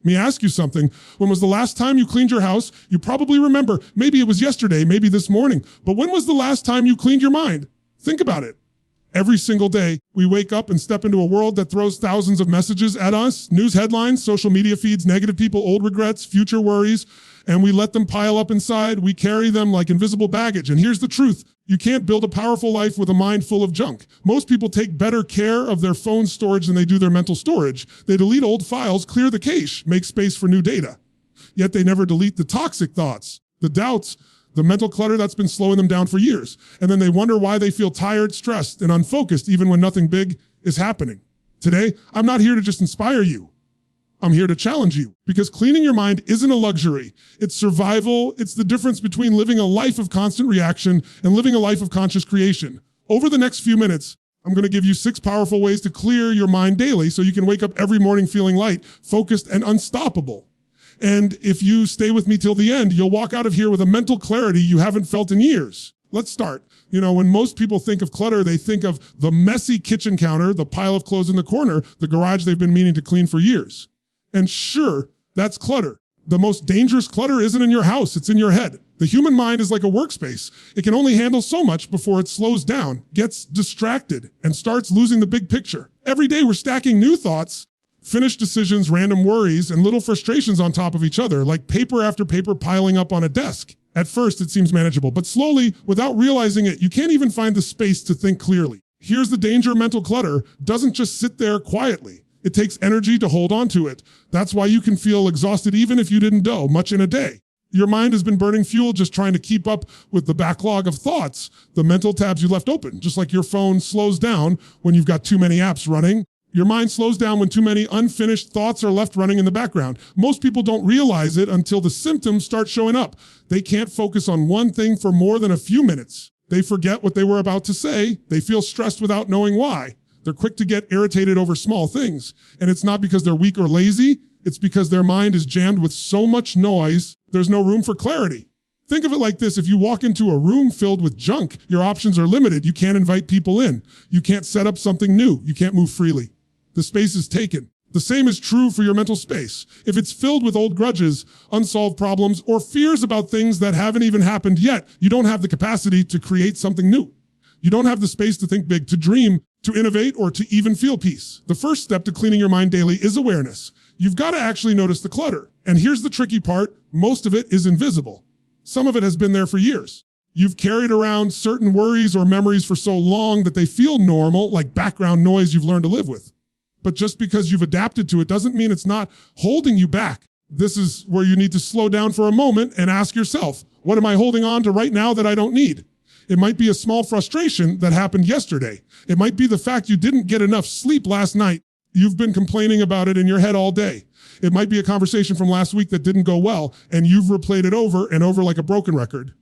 me ask you something. When was the last time you cleaned your house? You probably remember. Maybe it was yesterday, maybe this morning. But when was the last time you cleaned your mind? Think about it. Every single day, we wake up and step into a world that throws thousands of messages at us, news headlines, social media feeds, negative people, old regrets, future worries, and we let them pile up inside. We carry them like invisible baggage. And here's the truth. You can't build a powerful life with a mind full of junk. Most people take better care of their phone storage than they do their mental storage. They delete old files, clear the cache, make space for new data. Yet they never delete the toxic thoughts, the doubts, the mental clutter that's been slowing them down for years. And then they wonder why they feel tired, stressed, and unfocused even when nothing big is happening. Today, I'm not here to just inspire you. I'm here to challenge you, because cleaning your mind isn't a luxury. It's survival. It's the difference between living a life of constant reaction and living a life of conscious creation. Over the next few minutes, I'm going to give you 6 powerful ways to clear your mind daily so you can wake up every morning feeling light, focused, and unstoppable. And if you stay with me till the end, you'll walk out of here with a mental clarity you haven't felt in years. Let's start. You know, when most people think of clutter, they think of the messy kitchen counter, the pile of clothes in the corner, the garage they've been meaning to clean for years. And sure, that's clutter. The most dangerous clutter isn't in your house, it's in your head. The human mind is like a workspace. It can only handle so much before it slows down, gets distracted, and starts losing the big picture. Every day we're stacking new thoughts, finished decisions, random worries, and little frustrations on top of each other, like paper after paper piling up on a desk. At first, it seems manageable, but slowly, without realizing it, you can't even find the space to think clearly. Here's the danger of mental clutter. Doesn't just sit there quietly. It takes energy to hold on to it. That's why you can feel exhausted even if you didn't do much in a day. Your mind has been burning fuel just trying to keep up with the backlog of thoughts, the mental tabs you left open. Just like your phone slows down when you've got too many apps running, your mind slows down when too many unfinished thoughts are left running in the background. Most people don't realize it until the symptoms start showing up. They can't focus on one thing for more than a few minutes. They forget what they were about to say. They feel stressed without knowing why. They're quick to get irritated over small things. And it's not because they're weak or lazy. It's because their mind is jammed with so much noise, there's no room for clarity. Think of it like this. If you walk into a room filled with junk, your options are limited. You can't invite people in. You can't set up something new. You can't move freely. The space is taken. The same is true for your mental space. If it's filled with old grudges, unsolved problems, or fears about things that haven't even happened yet, you don't have the capacity to create something new. You don't have the space to think big, to dream, to innovate, or to even feel peace. The first step to cleaning your mind daily is awareness. You've got to actually notice the clutter. And here's the tricky part. Most of it is invisible. Some of it has been there for years. You've carried around certain worries or memories for so long that they feel normal, like background noise you've learned to live with. But just because you've adapted to it doesn't mean it's not holding you back. This is where you need to slow down for a moment and ask yourself, what am I holding on to right now that I don't need? It might be a small frustration that happened yesterday. It might be the fact you didn't get enough sleep last night. You've been complaining about it in your head all day. It might be a conversation from last week that didn't go well, and you've replayed it over and over like a broken record.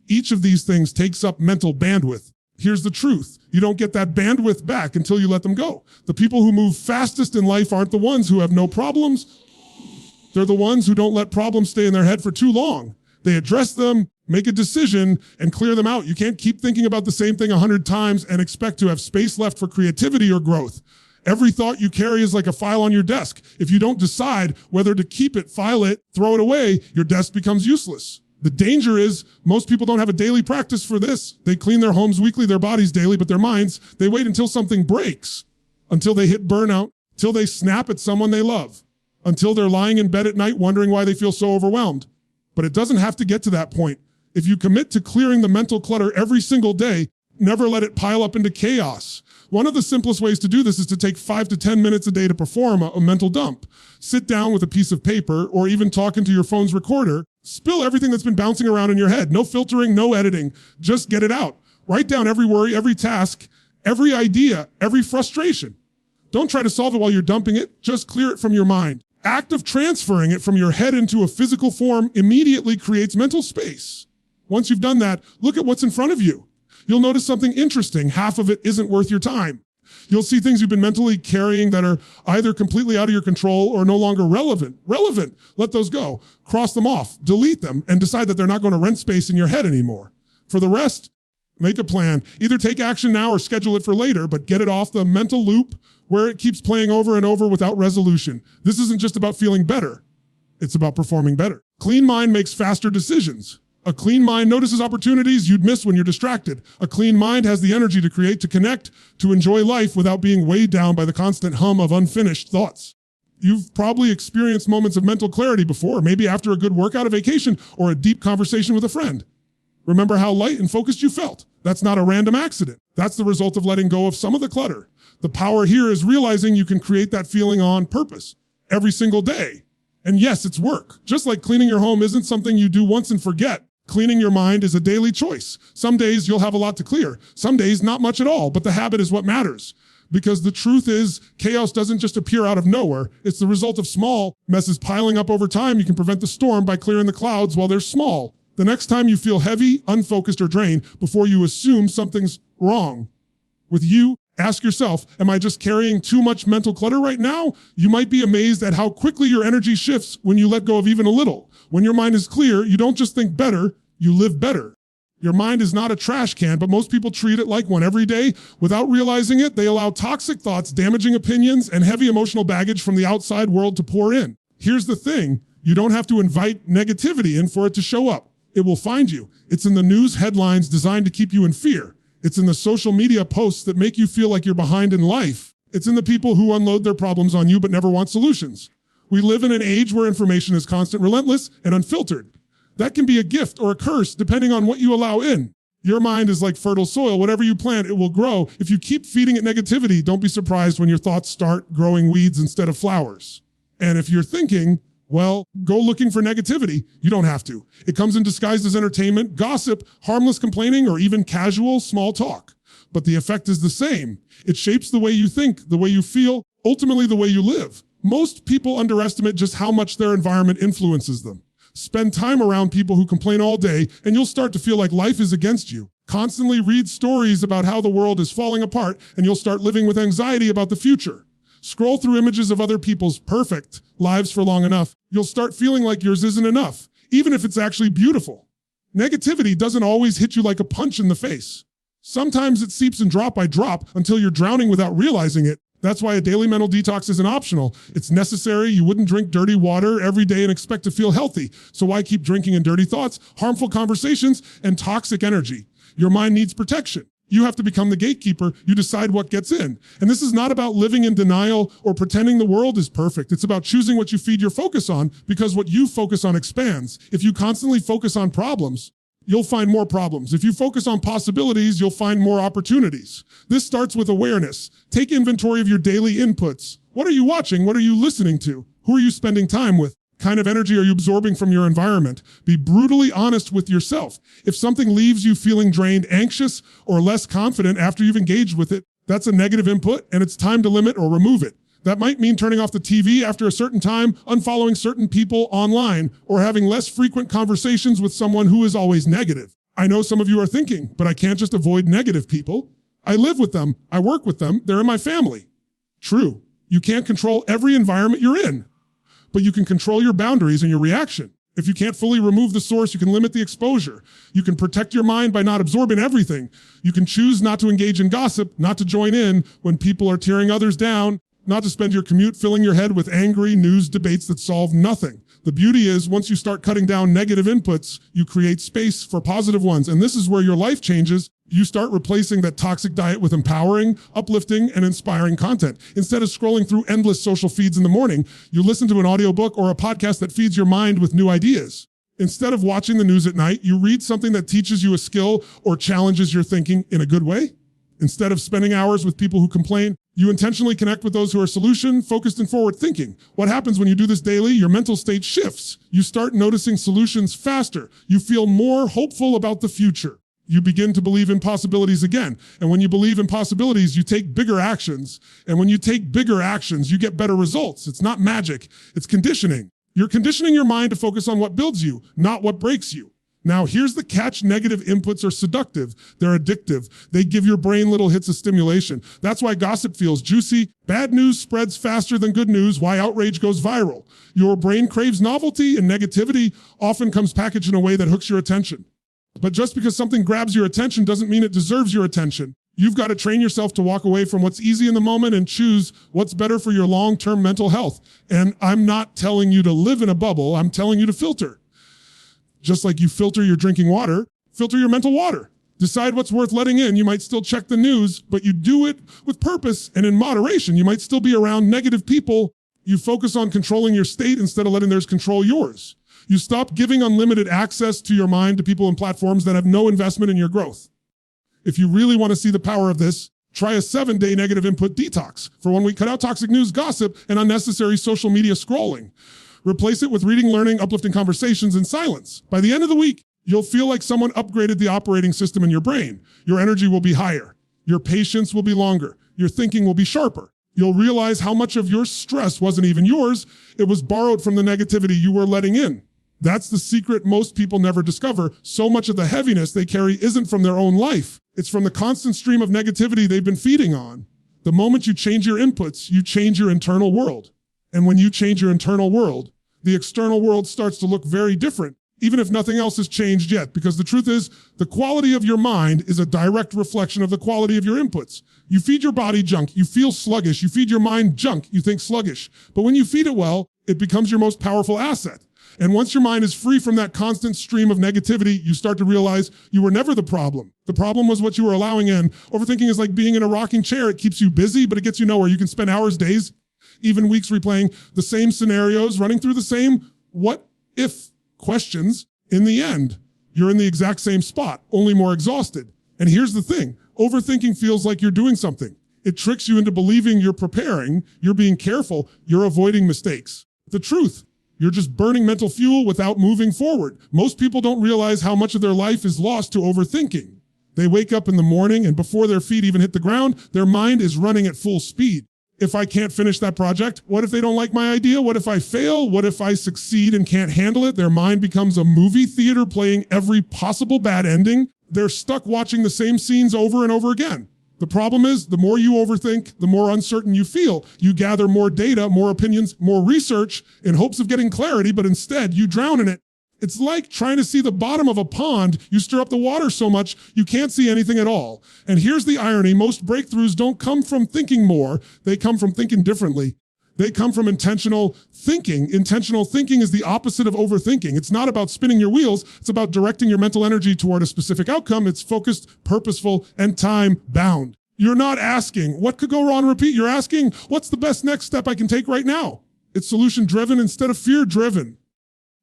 Each of these things takes up mental bandwidth. Here's the truth. You don't get that bandwidth back until you let them go. The people who move fastest in life aren't the ones who have no problems. They're the ones who don't let problems stay in their head for too long. They address them, make a decision, and clear them out. You can't keep thinking about the same thing 100 times and expect to have space left for creativity or growth. Every thought you carry is like a file on your desk. If you don't decide whether to keep it, file it, throw it away, your desk becomes useless. The danger is most people don't have a daily practice for this. They clean their homes weekly, their bodies daily, but their minds, they wait until something breaks, until they hit burnout, till they snap at someone they love, until they're lying in bed at night wondering why they feel so overwhelmed. But it doesn't have to get to that point. If you commit to clearing the mental clutter every single day, never let it pile up into chaos. One of the simplest ways to do this is to take 5 to 10 minutes a day to perform a mental dump. Sit down with a piece of paper or even talk into your phone's recorder. Spill everything that's been bouncing around in your head. No filtering, no editing. Just get it out. Write down every worry, every task, every idea, every frustration. Don't try to solve it while you're dumping it. Just clear it from your mind. Act of transferring it from your head into a physical form immediately creates mental space. Once you've done that, look at what's in front of you. You'll notice something interesting. Half of it isn't worth your time. You'll see things you've been mentally carrying that are either completely out of your control or no longer relevant. Let those go. Cross them off, delete them, and decide that they're not going to rent space in your head anymore. For the rest, Make a plan. Either take action now or schedule it for later, but get it off the mental loop where it keeps playing over and over without resolution. This isn't just about feeling better. It's about performing better. Clean mind makes faster decisions. A clean mind notices opportunities you'd miss when you're distracted. A clean mind has the energy to create, to connect, to enjoy life without being weighed down by the constant hum of unfinished thoughts. You've probably experienced moments of mental clarity before, maybe after a good workout, a vacation, or a deep conversation with a friend. Remember how light and focused you felt? That's not a random accident. That's the result of letting go of some of the clutter. The power here is realizing you can create that feeling on purpose every single day. And yes, it's work. Just like cleaning your home isn't something you do once and forget. Cleaning your mind is a daily choice. Some days you'll have a lot to clear. Some days not much at all, but the habit is what matters. Because the truth is, chaos doesn't just appear out of nowhere. It's the result of small messes piling up over time. You can prevent the storm by clearing the clouds while they're small. The next time you feel heavy, unfocused, or drained, before you assume something's wrong with you, ask yourself, am I just carrying too much mental clutter right now? You might be amazed at how quickly your energy shifts when you let go of even a little. When your mind is clear, you don't just think better, you live better. Your mind is not a trash can, but most people treat it like one every day. Without realizing it, they allow toxic thoughts, damaging opinions, and heavy emotional baggage from the outside world to pour in. Here's the thing, you don't have to invite negativity in for it to show up. It will find you. It's in the news headlines designed to keep you in fear. It's in the social media posts that make you feel like you're behind in life. It's in the people who unload their problems on you but never want solutions. We live in an age where information is constant, relentless, and unfiltered. That can be a gift or a curse depending on what you allow in. Your mind is like fertile soil. Whatever you plant, it will grow. If you keep feeding it negativity, don't be surprised when your thoughts start growing weeds instead of flowers. And if you're thinking, well, go looking for negativity, you don't have to. It comes in disguised as entertainment, gossip, harmless complaining, or even casual small talk. But the effect is the same. It shapes the way you think, the way you feel, ultimately the way you live. Most people underestimate just how much their environment influences them. Spend time around people who complain all day, and you'll start to feel like life is against you. Constantly read stories about how the world is falling apart, and you'll start living with anxiety about the future. Scroll through images of other people's perfect lives for long enough, you'll start feeling like yours isn't enough, even if it's actually beautiful. Negativity doesn't always hit you like a punch in the face. Sometimes it seeps in drop by drop until you're drowning without realizing it. That's why a daily mental detox isn't optional. It's necessary. You wouldn't drink dirty water every day and expect to feel healthy. So why keep drinking in dirty thoughts, harmful conversations, and toxic energy? Your mind needs protection. You have to become the gatekeeper. You decide what gets in. And this is not about living in denial or pretending the world is perfect. It's about choosing what you feed your focus on, because what you focus on expands. If you constantly focus on problems, you'll find more problems. If you focus on possibilities, you'll find more opportunities. This starts with awareness. Take inventory of your daily inputs. What are you watching? What are you listening to? Who are you spending time with? Kind of energy are you absorbing from your environment? Be brutally honest with yourself. If something leaves you feeling drained, anxious, or less confident after you've engaged with it, that's a negative input, and it's time to limit or remove it. That might mean turning off the TV after a certain time, unfollowing certain people online, or having less frequent conversations with someone who is always negative. I know some of you are thinking, but I can't just avoid negative people. I live with them. I work with them. They're in my family. True. You can't control every environment you're in, but you can control your boundaries and your reaction. If you can't fully remove the source, you can limit the exposure. You can protect your mind by not absorbing everything. You can choose not to engage in gossip, not to join in when people are tearing others down, not to spend your commute filling your head with angry news debates that solve nothing. The beauty is, once you start cutting down negative inputs, you create space for positive ones. And this is where your life changes. You start replacing that toxic diet with empowering, uplifting, and inspiring content. Instead of scrolling through endless social feeds in the morning, you listen to an audiobook or a podcast that feeds your mind with new ideas. Instead of watching the news at night, you read something that teaches you a skill or challenges your thinking in a good way. Instead of spending hours with people who complain, you intentionally connect with those who are solution-focused and forward-thinking. What happens when you do this daily? Your mental state shifts. You start noticing solutions faster. You feel more hopeful about the future. You begin to believe in possibilities again. And when you believe in possibilities, you take bigger actions. And when you take bigger actions, you get better results. It's not magic. It's conditioning. You're conditioning your mind to focus on what builds you, not what breaks you. Now, here's the catch. Negative inputs are seductive. They're addictive. They give your brain little hits of stimulation. That's why gossip feels juicy. Bad news spreads faster than good news. Why outrage goes viral. Your brain craves novelty, and negativity often comes packaged in a way that hooks your attention. But just because something grabs your attention doesn't mean it deserves your attention. You've got to train yourself to walk away from what's easy in the moment and choose what's better for your long-term mental health. And I'm not telling you to live in a bubble. I'm telling you to filter. Just like you filter your drinking water, filter your mental water. Decide what's worth letting in. You might still check the news, but you do it with purpose and in moderation. You might still be around negative people. You focus on controlling your state instead of letting theirs control yours. You stop giving unlimited access to your mind to people and platforms that have no investment in your growth. If you really want to see the power of this, try a 7-day negative input detox. For 1 week, cut out toxic news, gossip, and unnecessary social media scrolling. Replace it with reading, learning, uplifting conversations in silence. By the end of the week, you'll feel like someone upgraded the operating system in your brain. Your energy will be higher. Your patience will be longer. Your thinking will be sharper. You'll realize how much of your stress wasn't even yours. It was borrowed from the negativity you were letting in. That's the secret most people never discover. So much of the heaviness they carry isn't from their own life. It's from the constant stream of negativity they've been feeding on. The moment you change your inputs, you change your internal world. And when you change your internal world, the external world starts to look very different, even if nothing else has changed yet. Because the truth is, the quality of your mind is a direct reflection of the quality of your inputs. You feed your body junk, you feel sluggish. You feed your mind junk, you think sluggish. But when you feed it well, it becomes your most powerful asset. And once your mind is free from that constant stream of negativity, you start to realize you were never the problem. The problem was what you were allowing in. Overthinking is like being in a rocking chair. It keeps you busy, but it gets you nowhere. You can spend hours, days, even weeks replaying the same scenarios, running through the same what if questions. In the end, you're in the exact same spot, only more exhausted. And here's the thing. Overthinking feels like you're doing something. It tricks you into believing you're preparing, you're being careful, you're avoiding mistakes. The truth, you're just burning mental fuel without moving forward. Most people don't realize how much of their life is lost to overthinking. They wake up in the morning and before their feet even hit the ground, their mind is running at full speed. If I can't finish that project, what if they don't like my idea? What if I fail? What if I succeed and can't handle it? Their mind becomes a movie theater playing every possible bad ending. They're stuck watching the same scenes over and over again. The problem is, the more you overthink, the more uncertain you feel. You gather more data, more opinions, more research in hopes of getting clarity, but instead you drown in it. It's like trying to see the bottom of a pond. You stir up the water so much, you can't see anything at all. And here's the irony. Most breakthroughs don't come from thinking more. They come from thinking differently. They come from intentional thinking. Intentional thinking is the opposite of overthinking. It's not about spinning your wheels. It's about directing your mental energy toward a specific outcome. It's focused, purposeful, and time-bound. You're not asking, what could go wrong? Repeat. You're asking, what's the best next step I can take right now? It's solution-driven instead of fear-driven.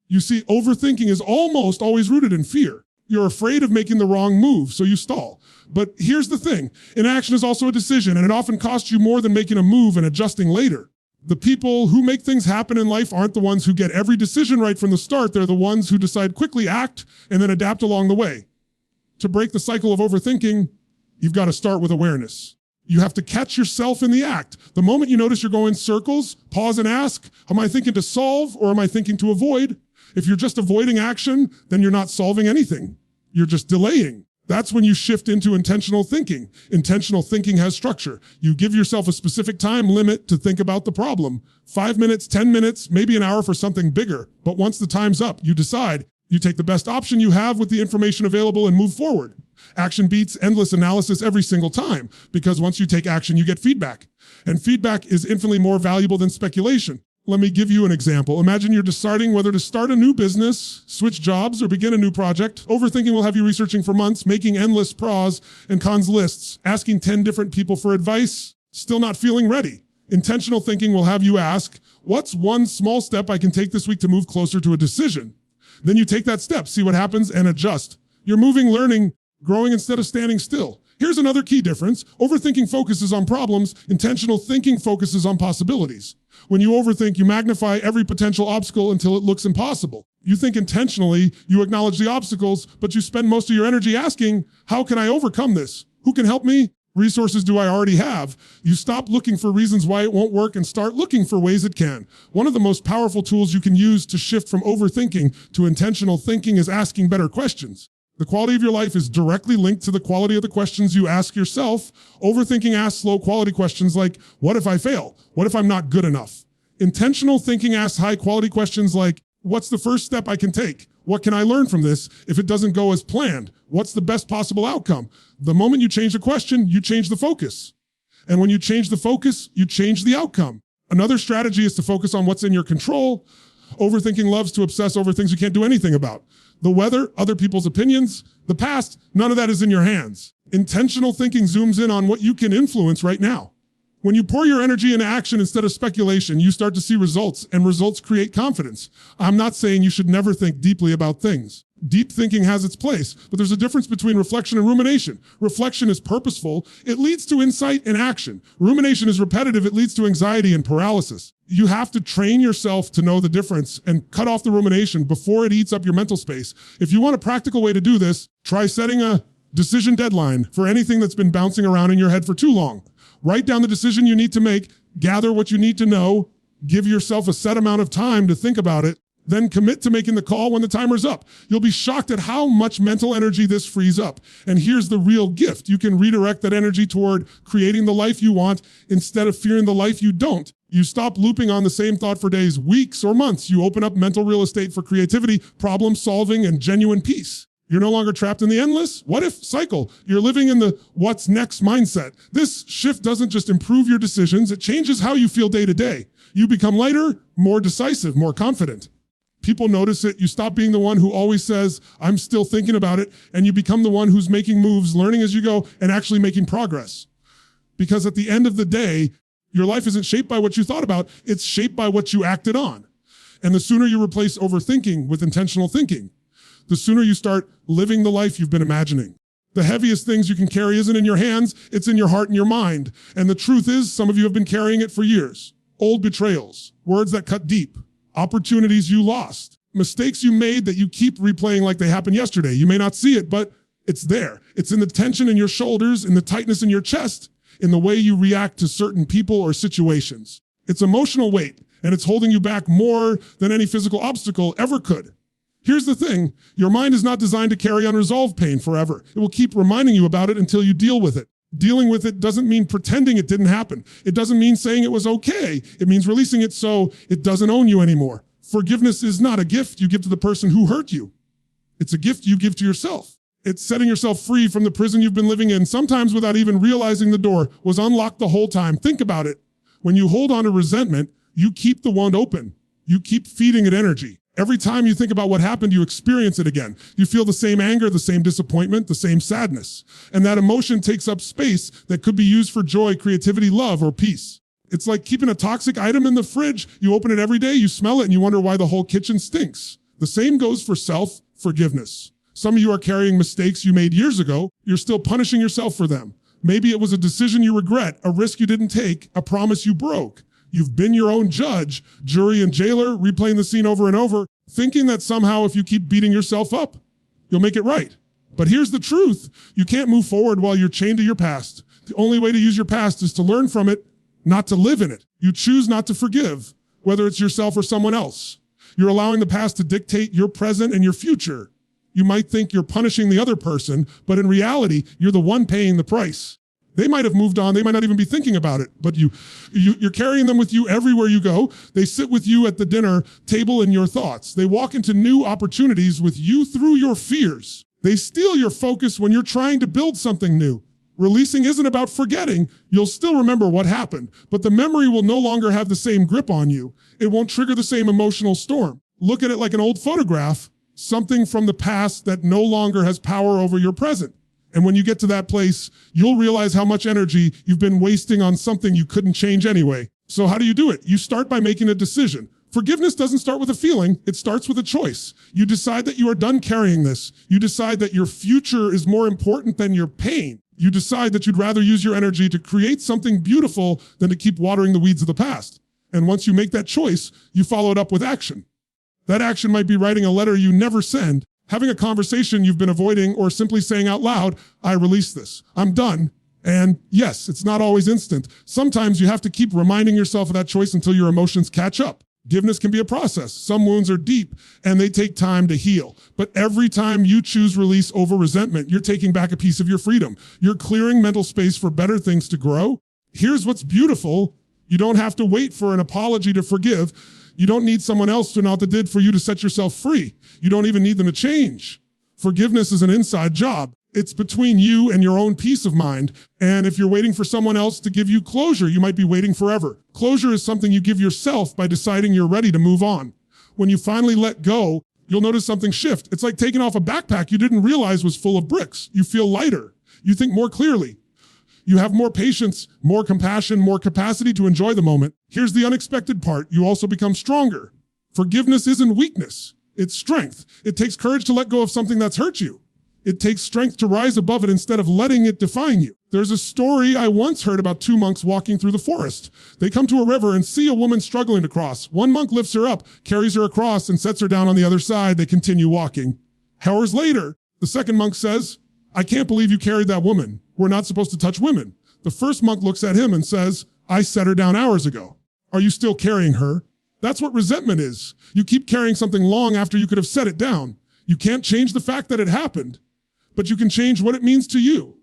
You see, overthinking is almost always rooted in fear. You're afraid of making the wrong move, so you stall. But here's the thing. Inaction is also a decision, and it often costs you more than making a move and adjusting later. The people who make things happen in life aren't the ones who get every decision right from the start. They're the ones who decide quickly, act, and then adapt along the way. To break the cycle of overthinking, you've got to start with awareness. You have to catch yourself in the act. The moment you notice you're going in circles, pause and ask, am I thinking to solve or am I thinking to avoid? If you're just avoiding action, then you're not solving anything. You're just delaying. That's when you shift into intentional thinking. Intentional thinking has structure. You give yourself a specific time limit to think about the problem. 5 minutes, 10 minutes, maybe an hour for something bigger. But once the time's up, you decide. You take the best option you have with the information available and move forward. Action beats endless analysis every single time, because once you take action, you get feedback. And feedback is infinitely more valuable than speculation. Let me give you an example. Imagine you're deciding whether to start a new business, switch jobs, or begin a new project. Overthinking will have you researching for months, making endless pros and cons lists, asking 10 different people for advice, still not feeling ready. Intentional thinking will have you ask, what's one small step I can take this week to move closer to a decision? Then you take that step, see what happens, and adjust. You're moving, learning, growing instead of standing still. Here's another key difference. Overthinking focuses on problems. Intentional thinking focuses on possibilities. When you overthink, you magnify every potential obstacle until it looks impossible. You think intentionally, you acknowledge the obstacles, but you spend most of your energy asking, how can I overcome this? Who can help me? Resources do I already have? You stop looking for reasons why it won't work and start looking for ways it can. One of the most powerful tools you can use to shift from overthinking to intentional thinking is asking better questions. The quality of your life is directly linked to the quality of the questions you ask yourself. Overthinking asks low quality questions like, what if I fail? What if I'm not good enough? Intentional thinking asks high quality questions like, what's the first step I can take? What can I learn from this if it doesn't go as planned? What's the best possible outcome? The moment you change the question, you change the focus. And when you change the focus, you change the outcome. Another strategy is to focus on what's in your control. Overthinking loves to obsess over things you can't do anything about. The weather, other people's opinions, the past, none of that is in your hands. Intentional thinking zooms in on what you can influence right now. When you pour your energy into action instead of speculation, you start to see results, and results create confidence. I'm not saying you should never think deeply about things. Deep thinking has its place, but there's a difference between reflection and rumination. Reflection is purposeful. It leads to insight and action. Rumination is repetitive. It leads to anxiety and paralysis. You have to train yourself to know the difference and cut off the rumination before it eats up your mental space. If you want a practical way to do this, try setting a decision deadline for anything that's been bouncing around in your head for too long. Write down the decision you need to make, gather what you need to know, give yourself a set amount of time to think about it, then commit to making the call when the timer's up. You'll be shocked at how much mental energy this frees up. And here's the real gift. You can redirect that energy toward creating the life you want instead of fearing the life you don't. You stop looping on the same thought for days, weeks, or months. You open up mental real estate for creativity, problem solving, and genuine peace. You're no longer trapped in the endless what if cycle. You're living in the what's next mindset. This shift doesn't just improve your decisions, it changes how you feel day to day. You become lighter, more decisive, more confident. People notice it. You stop being the one who always says, I'm still thinking about it, and you become the one who's making moves, learning as you go, and actually making progress. Because at the end of the day, your life isn't shaped by what you thought about, it's shaped by what you acted on. And the sooner you replace overthinking with intentional thinking, the sooner you start living the life you've been imagining. The heaviest things you can carry isn't in your hands, it's in your heart and your mind. And the truth is, some of you have been carrying it for years. Old betrayals, words that cut deep, opportunities you lost, mistakes you made that you keep replaying like they happened yesterday. You may not see it, but it's there. It's in the tension in your shoulders, in the tightness in your chest, in the way you react to certain people or situations. It's emotional weight, and it's holding you back more than any physical obstacle ever could. Here's the thing, your mind is not designed to carry unresolved pain forever. It will keep reminding you about it until you deal with it. Dealing with it doesn't mean pretending it didn't happen. It doesn't mean saying it was okay. It means releasing it so it doesn't own you anymore. Forgiveness is not a gift you give to the person who hurt you. It's a gift you give to yourself. It's setting yourself free from the prison you've been living in, sometimes without even realizing the door was unlocked the whole time. Think about it. When you hold on to resentment, you keep the wound open. You keep feeding it energy. Every time you think about what happened, you experience it again. You feel the same anger, the same disappointment, the same sadness. And that emotion takes up space that could be used for joy, creativity, love, or peace. It's like keeping a toxic item in the fridge. You open it every day, you smell it, and you wonder why the whole kitchen stinks. The same goes for self-forgiveness. Some of you are carrying mistakes you made years ago. You're still punishing yourself for them. Maybe it was a decision you regret, a risk you didn't take, a promise you broke. You've been your own judge, jury, and jailer, replaying the scene over and over, thinking that somehow if you keep beating yourself up, you'll make it right. But here's the truth. You can't move forward while you're chained to your past. The only way to use your past is to learn from it, not to live in it. You choose not to forgive, whether it's yourself or someone else. You're allowing the past to dictate your present and your future. You might think you're punishing the other person, but in reality, you're the one paying the price. They might have moved on. They might not even be thinking about it, but you're carrying them with you everywhere you go. They sit with you at the dinner table in your thoughts. They walk into new opportunities with you through your fears. They steal your focus when you're trying to build something new. Releasing isn't about forgetting. You'll still remember what happened, but the memory will no longer have the same grip on you. It won't trigger the same emotional storm. Look at it like an old photograph, something from the past that no longer has power over your present. And when you get to that place, you'll realize how much energy you've been wasting on something you couldn't change anyway. So how do you do it? You start by making a decision. Forgiveness doesn't start with a feeling, it starts with a choice. You decide that you are done carrying this. You decide that your future is more important than your pain. You decide that you'd rather use your energy to create something beautiful than to keep watering the weeds of the past. And once you make that choice, you follow it up with action. That action might be writing a letter you never send, having a conversation you've been avoiding, or simply saying out loud, I release this. I'm done. And yes, it's not always instant. Sometimes you have to keep reminding yourself of that choice until your emotions catch up. Forgiveness can be a process. Some wounds are deep and they take time to heal. But every time you choose release over resentment, you're taking back a piece of your freedom. You're clearing mental space for better things to grow. Here's what's beautiful. You don't have to wait for an apology to forgive. You don't need someone else to know what they did for you to set yourself free. You don't even need them to change. Forgiveness is an inside job. It's between you and your own peace of mind. And if you're waiting for someone else to give you closure, you might be waiting forever. Closure is something you give yourself by deciding you're ready to move on. When you finally let go, you'll notice something shift. It's like taking off a backpack you didn't realize was full of bricks. You feel lighter. You think more clearly. You have more patience, more compassion, more capacity to enjoy the moment. Here's the unexpected part. You also become stronger. Forgiveness isn't weakness. It's strength. It takes courage to let go of something that's hurt you. It takes strength to rise above it instead of letting it define you. There's a story I once heard about two monks walking through the forest. They come to a river and see a woman struggling to cross. One monk lifts her up, carries her across, and sets her down on the other side. They continue walking. Hours later, the second monk says, "I can't believe you carried that woman. We're not supposed to touch women." The first monk looks at him and says, "I set her down hours ago. Are you still carrying her?" That's what resentment is. You keep carrying something long after you could have set it down. You can't change the fact that it happened, but you can change what it means to you.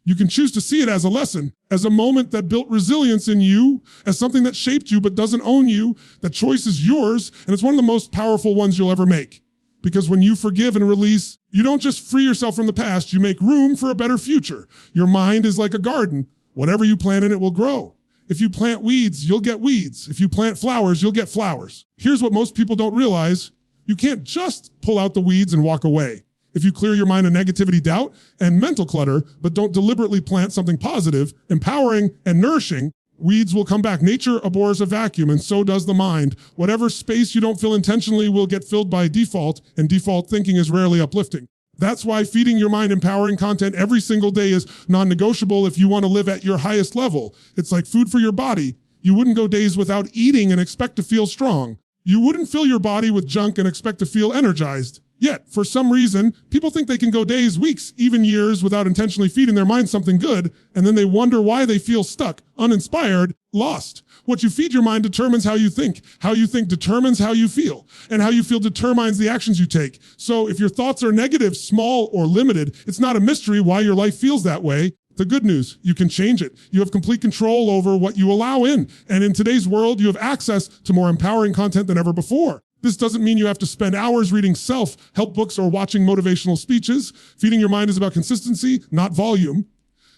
You can choose to see it as a lesson, as a moment that built resilience in you, as something that shaped you but doesn't own you. That choice is yours, and it's one of the most powerful ones you'll ever make. Because when you forgive and release, you don't just free yourself from the past, you make room for a better future. Your mind is like a garden. Whatever you plant in it will grow. If you plant weeds, you'll get weeds. If you plant flowers, you'll get flowers. Here's what most people don't realize. You can't just pull out the weeds and walk away. If you clear your mind of negativity, doubt, and mental clutter, but don't deliberately plant something positive, empowering, and nourishing, weeds will come back. Nature abhors a vacuum, and so does the mind. Whatever space you don't fill intentionally will get filled by default, and default thinking is rarely uplifting. That's why feeding your mind empowering content every single day is non-negotiable if you want to live at your highest level. It's like food for your body. You wouldn't go days without eating and expect to feel strong. You wouldn't fill your body with junk and expect to feel energized. Yet, for some reason, people think they can go days, weeks, even years without intentionally feeding their mind something good, and then they wonder why they feel stuck, uninspired, lost. What you feed your mind determines how you think. How you think determines how you feel. And how you feel determines the actions you take. So if your thoughts are negative, small, or limited, it's not a mystery why your life feels that way. The good news, you can change it. You have complete control over what you allow in. And in today's world, you have access to more empowering content than ever before. This doesn't mean you have to spend hours reading self-help books or watching motivational speeches. Feeding your mind is about consistency, not volume.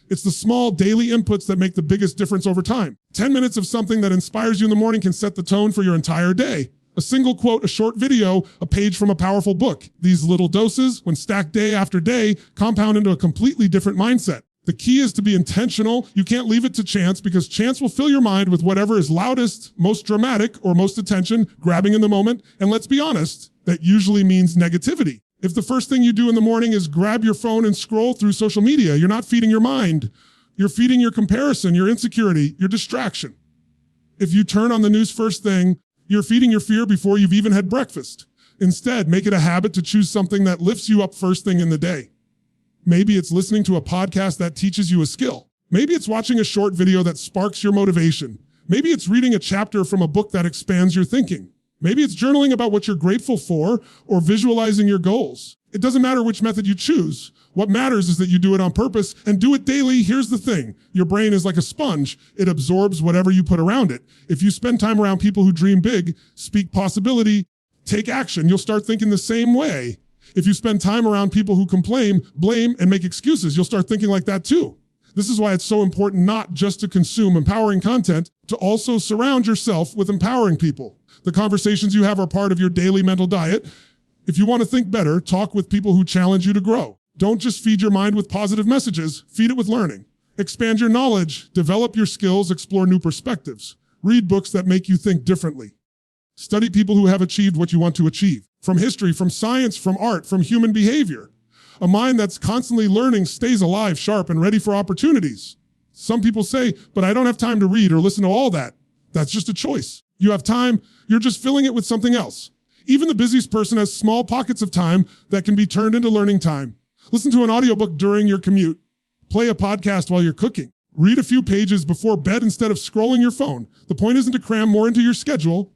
It's the small daily inputs that make the biggest difference over time. 10 minutes of something that inspires you in the morning can set the tone for your entire day. A single quote, a short video, a page from a powerful book. These little doses, when stacked day after day, compound into a completely different mindset. The key is to be intentional. You can't leave it to chance because chance will fill your mind with whatever is loudest, most dramatic, or most attention grabbing in the moment. And let's be honest, that usually means negativity. If the first thing you do in the morning is grab your phone and scroll through social media, you're not feeding your mind. You're feeding your comparison, your insecurity, your distraction. If you turn on the news first thing, you're feeding your fear before you've even had breakfast. Instead, make it a habit to choose something that lifts you up first thing in the day. Maybe it's listening to a podcast that teaches you a skill. Maybe it's watching a short video that sparks your motivation. Maybe it's reading a chapter from a book that expands your thinking. Maybe it's journaling about what you're grateful for or visualizing your goals. It doesn't matter which method you choose. What matters is that you do it on purpose and do it daily. Here's the thing. Your brain is like a sponge. It absorbs whatever you put around it. If you spend time around people who dream big, speak possibility, take action, you'll start thinking the same way. If you spend time around people who complain, blame, and make excuses, you'll start thinking like that too. This is why it's so important not just to consume empowering content, to also surround yourself with empowering people. The conversations you have are part of your daily mental diet. If you want to think better, talk with people who challenge you to grow. Don't just feed your mind with positive messages, feed it with learning. Expand your knowledge, develop your skills, explore new perspectives. Read books that make you think differently. Study people who have achieved what you want to achieve. From history, from science, from art, from human behavior. A mind that's constantly learning stays alive, sharp, and ready for opportunities. Some people say, but I don't have time to read or listen to all that. That's just a choice. You have time, you're just filling it with something else. Even the busiest person has small pockets of time that can be turned into learning time. Listen to an audiobook during your commute. Play a podcast while you're cooking. Read a few pages before bed instead of scrolling your phone. The point isn't to cram more into your schedule.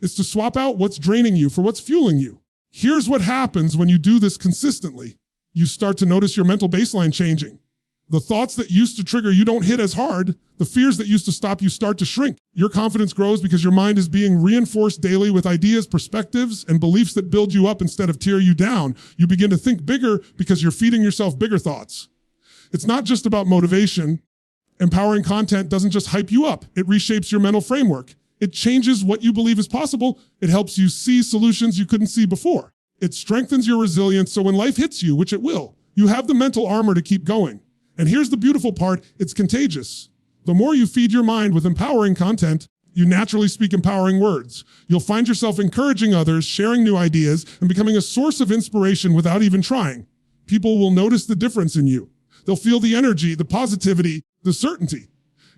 It's to swap out what's draining you for what's fueling you. Here's what happens when you do this consistently. You start to notice your mental baseline changing. The thoughts that used to trigger you don't hit as hard. The fears that used to stop you start to shrink. Your confidence grows because your mind is being reinforced daily with ideas, perspectives, and beliefs that build you up instead of tear you down. You begin to think bigger because you're feeding yourself bigger thoughts. It's not just about motivation. Empowering content doesn't just hype you up. It reshapes your mental framework. It changes what you believe is possible. It helps you see solutions you couldn't see before. It strengthens your resilience so when life hits you, which it will, you have the mental armor to keep going. And here's the beautiful part, it's contagious. The more you feed your mind with empowering content, you naturally speak empowering words. You'll find yourself encouraging others, sharing new ideas, and becoming a source of inspiration without even trying. People will notice the difference in you. They'll feel the energy, the positivity, the certainty.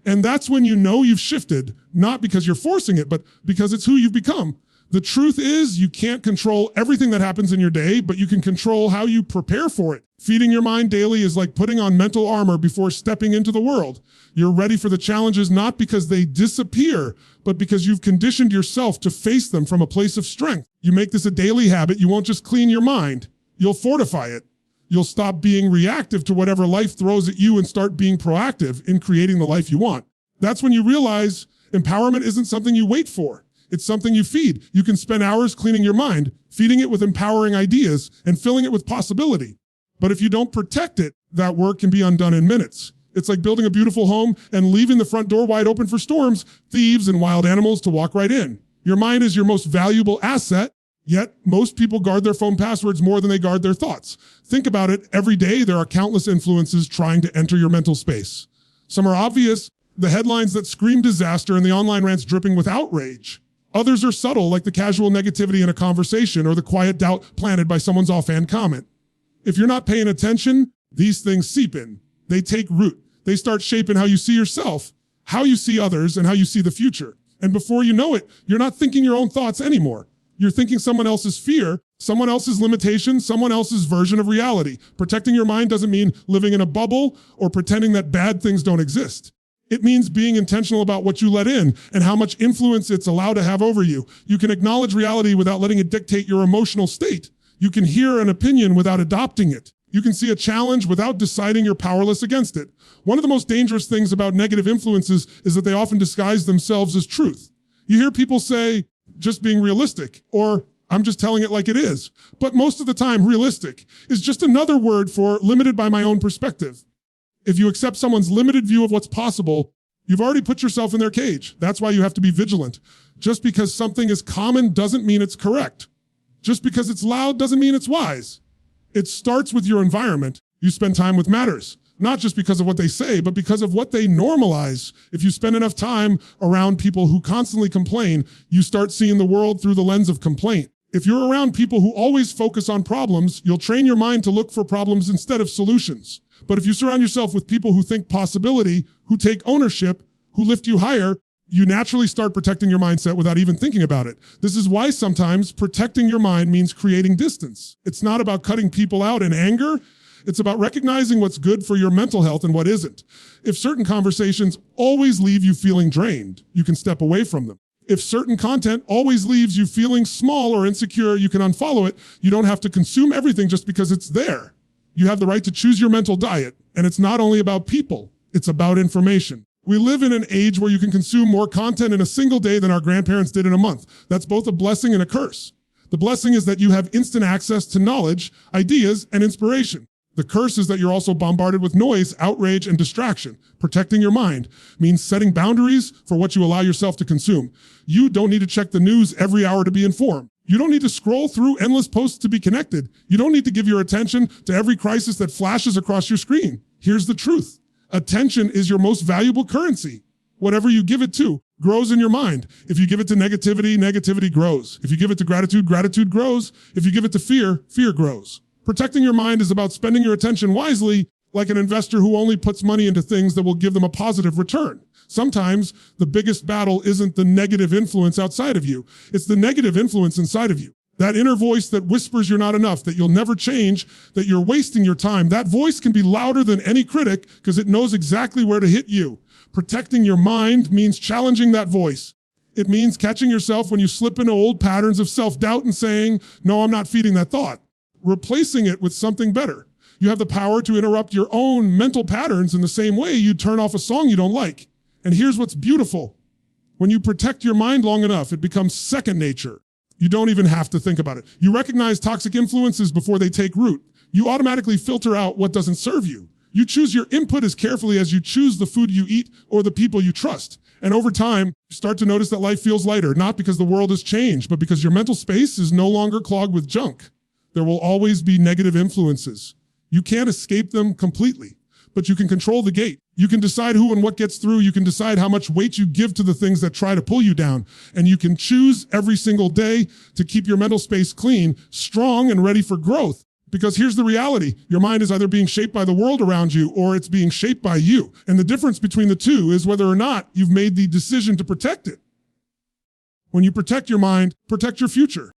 And that's when you know you've shifted, not because you're forcing it, but because it's who you've become. The truth is you can't control everything that happens in your day, but you can control how you prepare for it. Feeding your mind daily is like putting on mental armor before stepping into the world. You're ready for the challenges not because they disappear, but because you've conditioned yourself to face them from a place of strength. You make this a daily habit. You won't just clean your mind. You'll fortify it. You'll stop being reactive to whatever life throws at you and start being proactive in creating the life you want. That's when you realize empowerment isn't something you wait for. It's something you feed. You can spend hours cleaning your mind, feeding it with empowering ideas, and filling it with possibility. But if you don't protect it, that work can be undone in minutes. It's like building a beautiful home and leaving the front door wide open for storms, thieves, and wild animals to walk right in. Your mind is your most valuable asset, yet most people guard their phone passwords more than they guard their thoughts. Think about it. Every day, there are countless influences trying to enter your mental space. Some are obvious, the headlines that scream disaster and the online rants dripping with outrage. Others are subtle, like the casual negativity in a conversation or the quiet doubt planted by someone's offhand comment. If you're not paying attention, these things seep in. They take root. They start shaping how you see yourself, how you see others, and how you see the future. And before you know it, you're not thinking your own thoughts anymore. You're thinking someone else's fear, someone else's limitation, someone else's version of reality. Protecting your mind doesn't mean living in a bubble or pretending that bad things don't exist. It means being intentional about what you let in and how much influence it's allowed to have over you. You can acknowledge reality without letting it dictate your emotional state. You can hear an opinion without adopting it. You can see a challenge without deciding you're powerless against it. One of the most dangerous things about negative influences is that they often disguise themselves as truth. You hear people say, just being realistic, or I'm just telling it like it is. But most of the time, realistic is just another word for limited by my own perspective. If you accept someone's limited view of what's possible, you've already put yourself in their cage. That's why you have to be vigilant. Just because something is common doesn't mean it's correct. Just because it's loud doesn't mean it's wise. It starts with your environment. You spend time with matters, not just because of what they say, but because of what they normalize. If you spend enough time around people who constantly complain, you start seeing the world through the lens of complaint. If you're around people who always focus on problems, you'll train your mind to look for problems instead of solutions. But if you surround yourself with people who think possibility, who take ownership, who lift you higher, you naturally start protecting your mindset without even thinking about it. This is why sometimes protecting your mind means creating distance. It's not about cutting people out in anger. It's about recognizing what's good for your mental health and what isn't. If certain conversations always leave you feeling drained, you can step away from them. If certain content always leaves you feeling small or insecure, you can unfollow it. You don't have to consume everything just because it's there. You have the right to choose your mental diet. And it's not only about people, it's about information. We live in an age where you can consume more content in a single day than our grandparents did in a month. That's both a blessing and a curse. The blessing is that you have instant access to knowledge, ideas, and inspiration. The curse is that you're also bombarded with noise, outrage, and distraction. Protecting your mind means setting boundaries for what you allow yourself to consume. You don't need to check the news every hour to be informed. You don't need to scroll through endless posts to be connected. You don't need to give your attention to every crisis that flashes across your screen. Here's the truth. Attention is your most valuable currency. Whatever you give it to grows in your mind. If you give it to negativity, negativity grows. If you give it to gratitude, gratitude grows. If you give it to fear, fear grows. Protecting your mind is about spending your attention wisely, like an investor who only puts money into things that will give them a positive return. Sometimes the biggest battle isn't the negative influence outside of you. It's the negative influence inside of you. That inner voice that whispers you're not enough, that you'll never change, that you're wasting your time. That voice can be louder than any critic because it knows exactly where to hit you. Protecting your mind means challenging that voice. It means catching yourself when you slip into old patterns of self-doubt and saying, no, I'm not feeding that thought. Replacing it with something better. You have the power to interrupt your own mental patterns in the same way you turn off a song you don't like. And here's what's beautiful. When you protect your mind long enough, it becomes second nature. You don't even have to think about it. You recognize toxic influences before they take root. You automatically filter out what doesn't serve you. You choose your input as carefully as you choose the food you eat or the people you trust. And over time, you start to notice that life feels lighter, not because the world has changed, but because your mental space is no longer clogged with junk. There will always be negative influences. You can't escape them completely, but you can control the gate. You can decide who and what gets through. You can decide how much weight you give to the things that try to pull you down. And you can choose every single day to keep your mental space clean, strong, and ready for growth. Because here's the reality. Your mind is either being shaped by the world around you or it's being shaped by you. And the difference between the two is whether or not you've made the decision to protect it. When you protect your mind, protect your future.